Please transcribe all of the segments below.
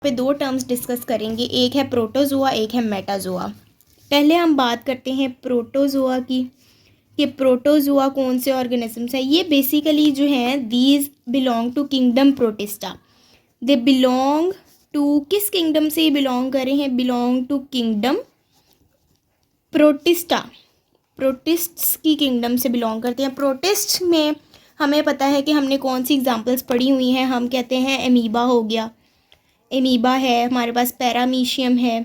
पे दो terms discuss करेंगे, एक है प्रोटोजोआ, एक है मेटाजोआ। पहले हम बात करते हैं प्रोटोजोआ की, कि प्रोटोजोआ कौन से ऑर्गेनिजम्स है। ये बेसिकली जो हैं these belong to kingdom Protista. They belong to, किस किंगडम से ये बिलोंग कर रहे हैं, belong to kingdom Protista. Protists की किंगडम से बिलोंग करते हैं। प्रोटिस्ट में हमें पता है कि हमने कौन सी एग्जांपल्स पढ़ी हुई हैं। हम कहते हैं एमीबा हो गया, एमीबा है हमारे पास, पैरामीशियम है,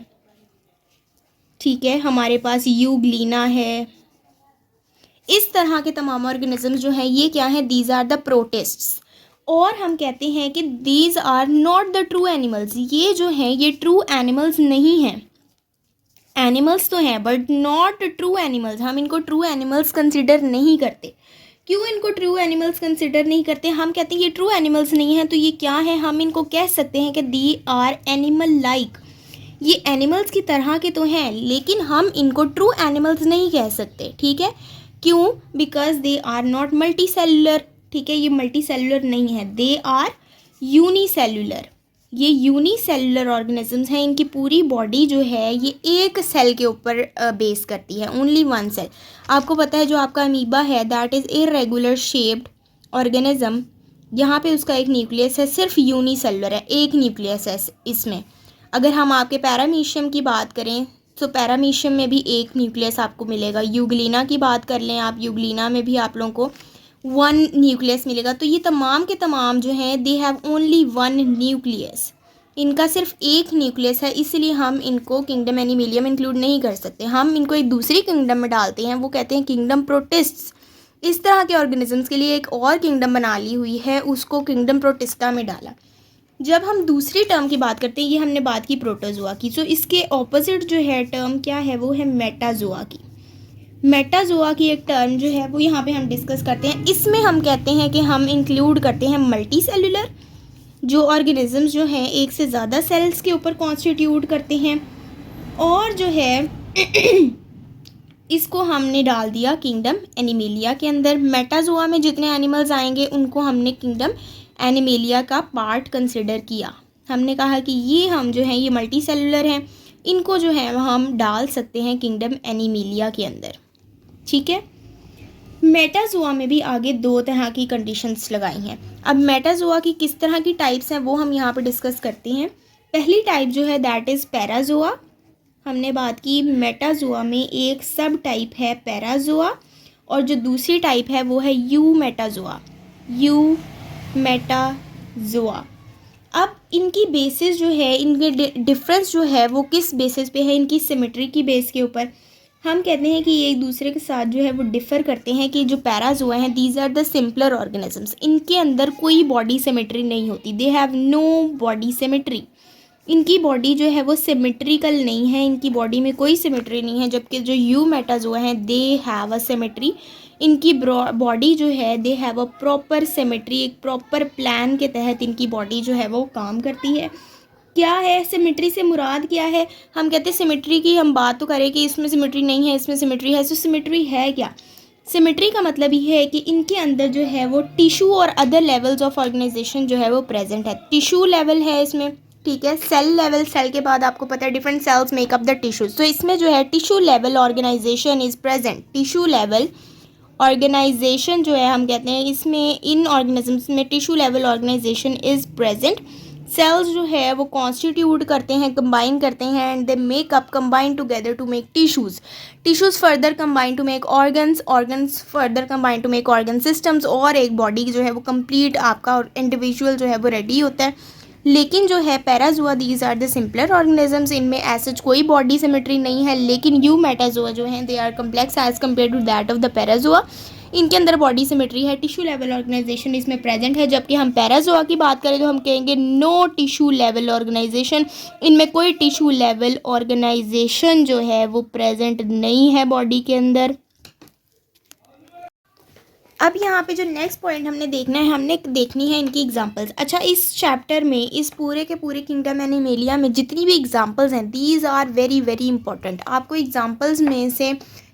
ठीक है, हमारे पास यूग्लीना है। इस तरह के तमाम ऑर्गेनिज्म जो हैं ये क्या हैं, दीज आर द प्रोटिस्ट्स। और हम कहते हैं कि these are not the true animals. ये जो हैं ये ट्रू एनिमल्स नहीं हैं। एनिमल्स तो हैं बट नॉट ट्रू एनिमल्स। हम इनको ट्रू एनिमल्स कंसिडर नहीं करते। क्यों इनको ट्रू एनिमल्स कंसिडर नहीं करते? हम कहते हैं ये ट्रू एनिमल्स नहीं हैं, तो ये क्या है, हम इनको कह सकते हैं कि दी आर एनिमल लाइक। ये एनिमल्स की तरह के तो हैं लेकिन हम इनको ट्रू एनिमल्स नहीं कह सकते, ठीक है। क्यों? Because they are not multicellular, ठीक है, ये मल्टी सेलुलर नहीं है, दे आर यूनिसेलुलर। ये यूनिसेलुलर ऑर्गेनिजम्स हैं। इनकी पूरी बॉडी जो है ये एक सेल के ऊपर बेस करती है, ओनली वन सेल। आपको पता है जो आपका अमीबा है that is irregular shaped organism. यहाँ पे उसका एक न्यूक्लियस है, सिर्फ यूनिसेलुलर है, एक न्यूक्लियस है इसमें। अगर हम आपके पैरामीशियम की बात करें तो पैरामीशियम में भी एक न्यूक्लियस आपको मिलेगा। यूग्लीना की बात कर लें आप, यूग्लीना में भी आप लोगों को वन न्यूक्लियस मिलेगा। तो ये तमाम के तमाम जो हैं they have only one nucleus. इनका सिर्फ एक न्यूक्लियस है, इसलिए हम इनको किंगडम एनिमेलियम इंक्लूड नहीं कर सकते। हम इनको एक दूसरी किंगडम में डालते हैं, वो कहते हैं किंगडम प्रोटिस्ट्स। इस तरह के ऑर्गेनिजम्स के लिए एक और किंगडम बना ली हुई है, उसको किंगडम प्रोटिस्टा में डाला। जब हम दूसरी टर्म की बात करते हैं, ये हमने बात की प्रोटोजोआ की, तो इसके ऑपोजिट जो है टर्म क्या है, वो है मेटाजोआ की। मेटाजोआ की एक टर्म जो है वो यहाँ पे हम डिस्कस करते हैं। इसमें हम कहते हैं कि हम इंक्लूड करते हैं मल्टी सेलुलर, जो ऑर्गेनिजम्स जो हैं एक से ज़्यादा सेल्स के ऊपर कॉन्स्टिट्यूट करते हैं, और जो है इसको हमने डाल दिया किंगडम एनिमेलिया के अंदर। मेटाजोआ में जितने एनिमल्स आएंगे उनको हमने किंगडम एनिमेलिया का पार्ट कंसिडर किया। हमने कहा कि ये हम जो हैं ये मल्टी सेलुलर हैं, इनको जो है हम डाल सकते हैं किंगडम एनिमेलिया के अंदर, ठीक है। मेटाजोआ में भी आगे दो तरह की कंडीशंस लगाई हैं। अब मेटाजोआ की किस तरह की टाइप्स हैं वो हम यहाँ पे डिस्कस करते हैं। पहली टाइप जो है दैट इज़ पैराजोआ। हमने बात की मेटाजोआ में एक सब टाइप है पैराजोआ, और जो दूसरी टाइप है वो है यू मेटाजोआ। You Metazoa. अब इनकी बेसिस जो है, इनके डिफरेंस जो है वो किस बेसिस पे है, इनकी सिमेट्री की बेस के ऊपर। हम कहते हैं कि ये एक दूसरे के साथ जो है वो डिफ़र करते हैं कि जो पैराजोआ हैं these are the simpler organisms. इनके अंदर कोई बॉडी सिमेट्री नहीं होती, they have no body symmetry. इनकी बॉडी जो है वो सिमेट्रिकल नहीं है, इनकी बॉडी में कोई सिमेट्री नहीं है। जबकि जो यू मेटाजोआ हैं दे हैव अ सिमेट्री। इनकी बॉडी जो है they have a proper symmetry, एक प्रॉपर प्लान के तहत इनकी बॉडी जो है वो काम करती है। क्या है सिमेट्री से मुराद क्या है? हम कहते हैं सिमेट्री की हम बात तो करें कि इसमें सिमेट्री नहीं है, इसमें सिमेट्री है, तो सिमेट्री है क्या? सिमेट्री का मतलब ये है कि इनके अंदर जो है वो टिशू और अदर लेवल्स ऑफ ऑर्गेनाइजेशन जो है वो प्रेजेंट है। टिशू लेवल है इसमें, ठीक है, सेल लेवल, सेल के बाद आपको पता है different cells make up the tissues, तो इसमें जो है tissue level organisation is present. Tissue level organisation जो है हम कहते हैं इसमें इन ऑर्गेनिजम्स में tissue level organisation is present. Cells जो है वो कॉन्स्टिट्यूट करते हैं, कंबाइन करते हैं, and they make up combine together to make tissues. Tissues further combine to make organs, organs further combine to make organ systems, और एक बॉडी जो है वो कंप्लीट आपका इंडिविजुअल जो है वो रेडी होता है। लेकिन जो है Parazoa these are the simpler organisms, इनमें ऐसा कोई बॉडी सिमेट्री नहीं है। लेकिन यू मेटाजोआ जो हैं they are complex as compare to that of the Parazoa. इनके अंदर बॉडी सिमेट्री है, टिश्यू लेवल ऑर्गेनाइजेशन इसमें प्रेजेंट है। जबकि हम पैराजोआ की बात करें तो हम कहेंगे नो टिश्यू लेवल ऑर्गेनाइजेशन, इनमें कोई टिश्यू लेवल ऑर्गेनाइजेशन जो है वो प्रेजेंट नहीं है बॉडी के अंदर। अब यहाँ पे जो नेक्स्ट पॉइंट हमने देखना है, हमने देखनी है इनकी एग्जांपल्स। अच्छा, इस चैप्टर में इस पूरे के पूरे किंगडम एनिमेलिया में जितनी भी एग्जांपल्स हैं these are very very important. आपको एग्जांपल्स में से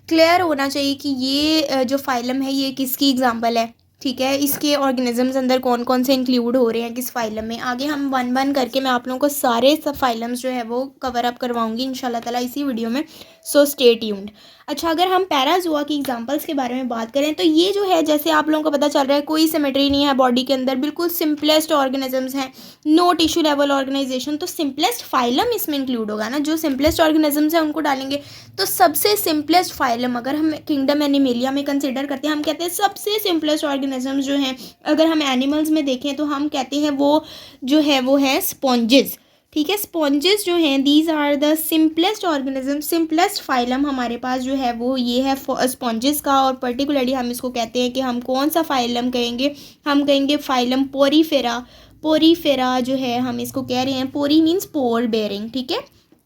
क्लियर होना चाहिए कि ये जो फाइलम है ये किसकी एग्जांपल है। ठीक है, इसके ऑर्गेनिजम्स अंदर कौन कौन से इंक्लूड हो रहे हैं किस फाइलम में, आगे हम वन वन करके मैं आप लोगों को सारे सब फाइलम्स जो है वो कवर अप करवाऊंगी इंशाल्लाह ताला इसी वीडियो में, सो स्टे ट्यून्ड। अच्छा, अगर हम पैराजोआ की एग्जांपल्स के बारे में बात करें तो ये जो है, जैसे आप लोगों को पता चल रहा है, कोई सिमेट्री नहीं है बॉडी के अंदर, बिल्कुल सिंपलेस्ट ऑर्गेनिजम्स हैं, नो टिश्यू लेवल ऑर्गेनाइजेशन, तो सिंपलेस्ट फाइलम इसमें इंक्लूड होगा ना, जो सिंपलेस्ट ऑर्गेनिजम्स हैं उनको डालेंगे। तो सबसे सिंपलेस्ट फाइलम अगर हम किंगडम एनिमेलिया में कंसिडर करते हैं, हम कहते हैं सबसे सिंपलेस्ट ऑर्गेनिजम्स जो हैं, अगर हम एनिमल्स में देखें तो हम कहते हैं वो जो है वो है स्पॉन्जेस। ठीक है, स्पॉन्जेस जो हैं, these are the simplest organism, simplest phylum हमारे पास जो है वो ये है स्पॉन्जेस का, और पर्टिकुलरली हम इसको कहते हैं कि हम कौन सा फाइलम कहेंगे, हम कहेंगे फाइलम पोरीफेरा। पोरीफेरा जो है हम इसको कह रहे हैं, पोरी मीन्स पोर बेरिंग, ठीक है,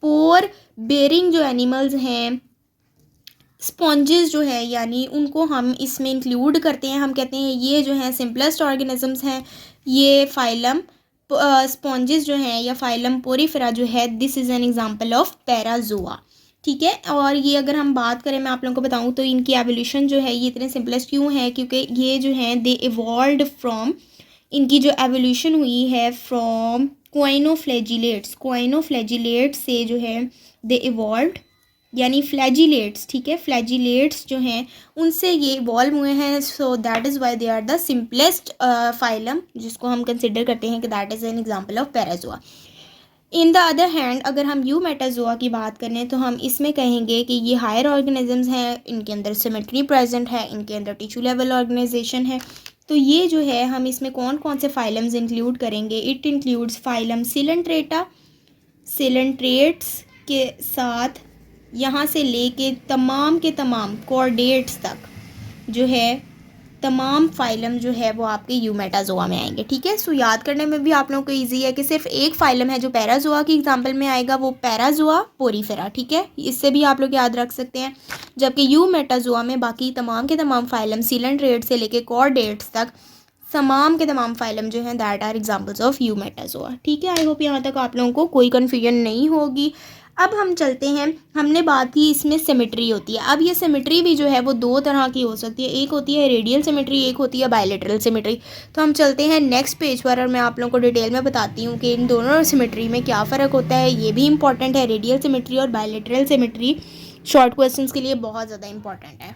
पोर बेरिंग जो एनिमल्स हैं, स्पॉन्जेस जो है यानी उनको हम इसमें इंक्लूड करते हैं, हम कहते हैं ये जो है सिंपलेस्ट ऑर्गेनिजम्स हैं, ये फाइलम स्पॉन्जेस जो हैं या फाइलम पोरीफेरा जो है, this is an example of Parazoa. ठीक है, और ये अगर हम बात करें, मैं आप लोगों को बताऊं तो इनकी एवोल्यूशन जो है ये इतने सिंपलेस्ट क्यों है, क्योंकि ये जो है दे इवॉल्व्ड फ्रॉम, इनकी जो एवोल्यूशन हुई है फ्रॉम क्वाइनोफ्लैजिलेट्स, क्वाइनोफ्लैजिलेट्स से जो है दे इवॉल्व्ड, यानी फ्लैजिलेट्स, ठीक है, फ्लैजिलेट्स जो हैं उनसे ये इवॉल्व हुए हैं, so that is why they are the simplest phylum, जिसको हम कंसिडर करते हैं कि that is an example of Parazoa. In the other hand अगर हम यूमेटाजोआ की बात करें तो हम इसमें कहेंगे कि ये हायर ऑर्गेनिजम्स हैं, इनके अंदर सिमेट्री प्रेजेंट है, इनके अंदर टिश्यू लेवल ऑर्गेनाइजेशन है। तो ये जो है हम इसमें कौन कौन से फाइलम्स इंक्लूड करेंगे, it includes phylum Coelenterata, coelenterates के साथ यहाँ से लेके तमाम के तमाम कॉर्डेट्स तक जो है तमाम फाइलम जो है वो आपके यूमेटाजोआ में आएंगे। ठीक है, सो याद करने में भी आप लोगों को इजी है कि सिर्फ एक फाइलम है जो पैराजोआ की एग्जांपल में आएगा, वो पैराजोआ पोरीफेरा। ठीक है, इससे भी आप लोग याद रख सकते हैं, जबकि यूमेटाजोआ में बाकी तमाम के तमाम फाइलम सिलेंट्रेट से लेके कॉर्डेट्स तक तमाम के तमाम फाइलम जो हैं that are examples of eumetazoa. ठीक है, आई होप यहाँ तक आप लोगों को कोई कन्फ्यूजन नहीं होगी। अब हम चलते हैं, हमने बात की इसमें सिमेट्री होती है, अब ये सिमेट्री भी जो है वो दो तरह की हो सकती है, एक होती है रेडियल सिमेट्री, एक होती है बायलैटरल सिमेट्री। तो हम चलते हैं नेक्स्ट पेज पर और मैं आप लोगों को डिटेल में बताती हूँ कि इन दोनों सिमेट्री में क्या फ़र्क होता है, ये भी इंपॉर्टेंट है, रेडियल सिमेट्री और बायलैटरल सिमेट्री शॉर्ट क्वेश्चंस के लिए बहुत ज़्यादा इंपॉर्टेंट है।